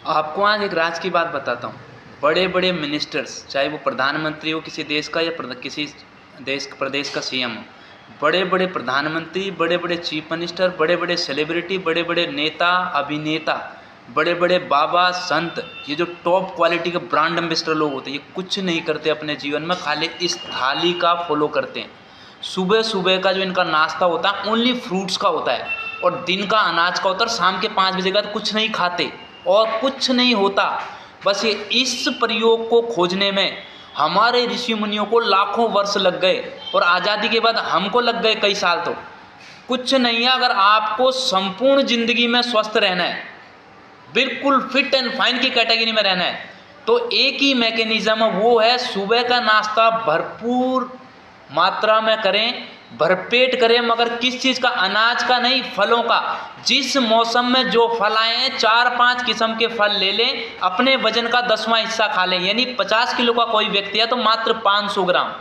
आपको आज एक राज की बात बताता हूँ। बड़े बड़े मिनिस्टर्स, चाहे वो प्रधानमंत्री हो किसी देश का या किसी देश प्रदेश का सीएम हो, बड़े बड़े प्रधानमंत्री, बड़े बड़े चीफ मिनिस्टर, बड़े बड़े सेलिब्रिटी, बड़े बड़े नेता अभिनेता, बड़े बड़े बाबा संत, ये जो टॉप क्वालिटी के ब्रांड एम्बेसडर लोग होते हैं, ये कुछ नहीं करते अपने जीवन में, खाली इस थाली का फॉलो करते हैं। सुबह सुबह का जो इनका नाश्ता होता है ओनली फ्रूट्स का होता है, और दिन का अनाज का होता है, और शाम के 5 बजे के बाद कुछ नहीं खाते और कुछ नहीं होता। बस ये इस प्रयोग को खोजने में हमारे ऋषि मुनियों को लाखों वर्ष लग गए, और आज़ादी के बाद हमको लग गए कई साल। तो कुछ नहीं है, अगर आपको संपूर्ण जिंदगी में स्वस्थ रहना है, बिल्कुल फिट एंड फाइन की कैटेगरी में रहना है, तो एक ही मैकेनिज्म है, वो है सुबह का नाश्ता भरपूर मात्रा में करें, भरपेट करें, मगर किस चीज़ का? अनाज का नहीं, फलों का। जिस मौसम में जो फल आए हैं 4-5 किस्म के फल ले लें, अपने वजन का 10वां हिस्सा खा लें, यानी 50 किलो का कोई व्यक्ति है तो मात्र 500 ग्राम।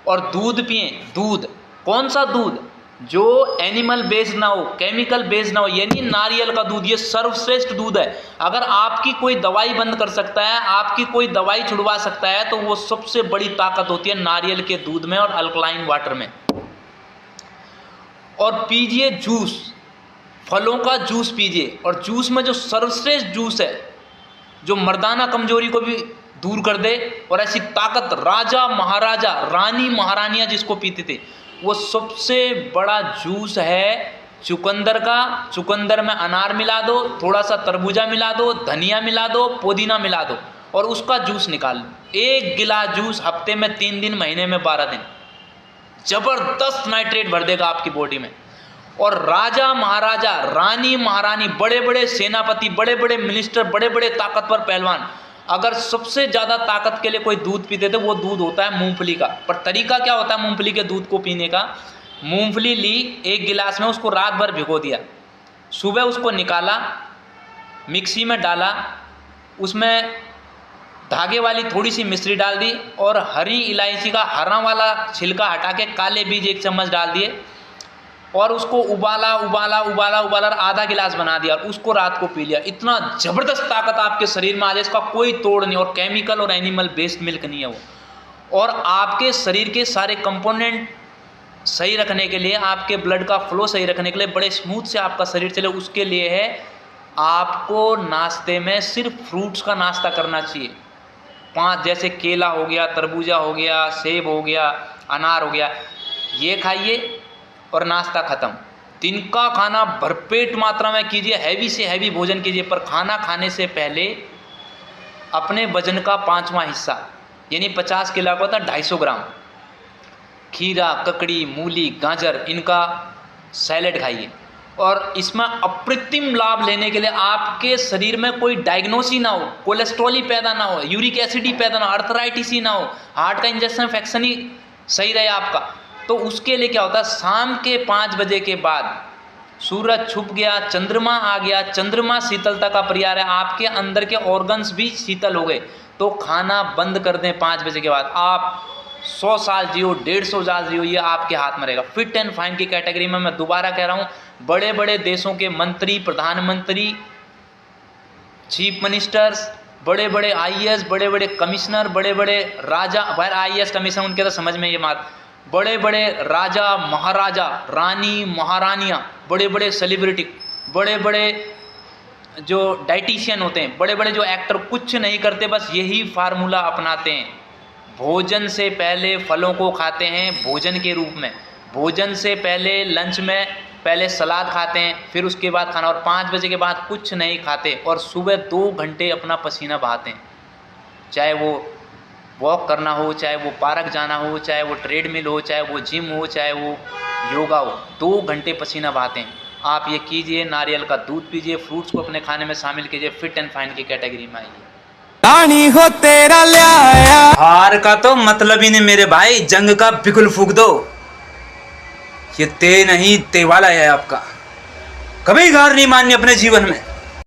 और दूध पिएं। दूध कौन सा? दूध जो एनिमल बेस्ड ना हो, केमिकल बेस्ड ना हो, यानी नारियल का दूध, ये सर्वश्रेष्ठ दूध है। अगर आपकी कोई दवाई बंद कर सकता है, आपकी कोई दवाई छुड़वा सकता है, तो वो सबसे बड़ी ताकत होती है नारियल के दूध में और अल्कलाइन वाटर में। और पीजिए जूस, फलों का जूस पीजिए, और जूस में जो सर्वश्रेष्ठ जूस है, जो मर्दाना कमजोरी को भी दूर कर दे, और ऐसी ताकत राजा महाराजा रानी महारानियां जिसको पीते थे, वो सबसे बड़ा जूस है चुकंदर का। चुकंदर में अनार मिला दो, थोड़ा सा तरबूजा मिला दो, धनिया मिला दो, पुदीना मिला दो, और उसका जूस निकाल लो। 1 गिलास जूस हफ्ते में 3 दिन, महीने में 12 दिन, जबरदस्त नाइट्रेट भर देगा आपकी बॉडी में। और राजा महाराजा रानी महारानी, बड़े बड़े सेनापति, बड़े बड़े मिनिस्टर, बड़े बड़े ताकतवर पहलवान, अगर सबसे ज़्यादा ताकत के लिए कोई दूध पीते थे, वो दूध होता है मूंगफली का। पर तरीका क्या होता है मूंगफली के दूध को पीने का? मूंगफली ली 1 गिलास में, उसको रात भर भिगो दिया, सुबह उसको निकाला, मिक्सी में डाला, उसमें धागे वाली थोड़ी सी मिश्री डाल दी, और हरी इलायची का हरा वाला छिलका हटा के काले बीज 1 चम्मच डाल दिए, और उसको उबाला उबाला उबाला उबाला, आधा गिलास बना दिया, और उसको रात को पी लिया। इतना ज़बरदस्त ताकत आपके शरीर में आ जाए, इसका कोई तोड़ नहीं, और केमिकल और एनिमल बेस्ड मिल्क नहीं है वो। और आपके शरीर के सारे कंपोनेंट सही रखने के लिए, आपके ब्लड का फ्लो सही रखने के लिए, बड़े स्मूथ से आपका शरीर चले, उसके लिए है आपको नाश्ते में सिर्फ फ्रूट्स का नाश्ता करना चाहिए। 5 जैसे केला हो गया, तरबूजा हो गया, सेब हो गया, अनार हो गया, ये खाइए और नाश्ता खत्म। दिन का खाना भरपेट मात्रा में कीजिए, हैवी से हैवी भोजन कीजिए, पर खाना खाने से पहले अपने वजन का 5वां हिस्सा, यानी 50 किलो का होता है 250 ग्राम खीरा, ककड़ी, मूली, गाजर, इनका सैलेड खाइए। और इसमें अप्रतिम लाभ लेने के लिए आपके शरीर में कोई डायग्नोसिस ना हो, कोलेस्ट्रॉल ही पैदा ना हो, यूरिक एसिड ही पैदा ना हो, अर्थराइटिस ही ना हो, हार्ट का इंजेक्शन इन्फेक्शन ही सही रहे आपका, तो उसके लिए क्या होता है? शाम के 5 बजे के बाद सूरज छुप गया, चंद्रमा आ गया, चंद्रमा शीतलता का पर्याय है, आपके अंदर के ऑर्गन्स भी शीतल हो गए, तो खाना बंद कर दें 5 बजे के बाद। आप 100 साल जियो, 150 साल जियो, ये आपके हाथ में रहेगा। फिट एंड फाइन की कैटेगरी में मैं दोबारा कह रहा हूँ, बड़े बड़े देशों के मंत्री, प्रधानमंत्री, चीफ मिनिस्टर्स, बड़े बड़े आईएएस, बड़े बड़े कमिश्नर, बड़े बड़े राजा, भाई आईएएस कमिश्नर उनके तो समझ में ये बात, बड़े बड़े राजा महाराजा रानी महारानियाँ, बड़े बड़े सेलिब्रिटी, बड़े बड़े जो डाइटिशियन होते हैं, बड़े बड़े जो एक्टर, कुछ नहीं करते, बस यही फार्मूला अपनाते हैं। भोजन से पहले फलों को खाते हैं भोजन के रूप में, भोजन से पहले लंच में पहले सलाद खाते हैं, फिर उसके बाद खाना, और 5 बजे के बाद कुछ नहीं खाते, और सुबह 2 घंटे अपना पसीना बहाते हैं। चाहे वो वॉक करना हो, चाहे वो पार्क जाना हो, चाहे वो ट्रेडमिल हो, चाहे वो जिम हो, चाहे वो योगा हो, 2 घंटे पसीना बहाते हैं। आप ये कीजिए, नारियल का दूध पीजिए, फ्रूट्स को अपने खाने में शामिल कीजिए, फिट एंड फाइन की कैटेगरी में आइए। रानी हो तेरा ल्याया, हार का तो मतलब ही नहीं मेरे भाई, जंग का बिगुल फूंक दो, ये ते नहीं ते वाला है आपका। कभी हार नहीं माननी अपने जीवन में।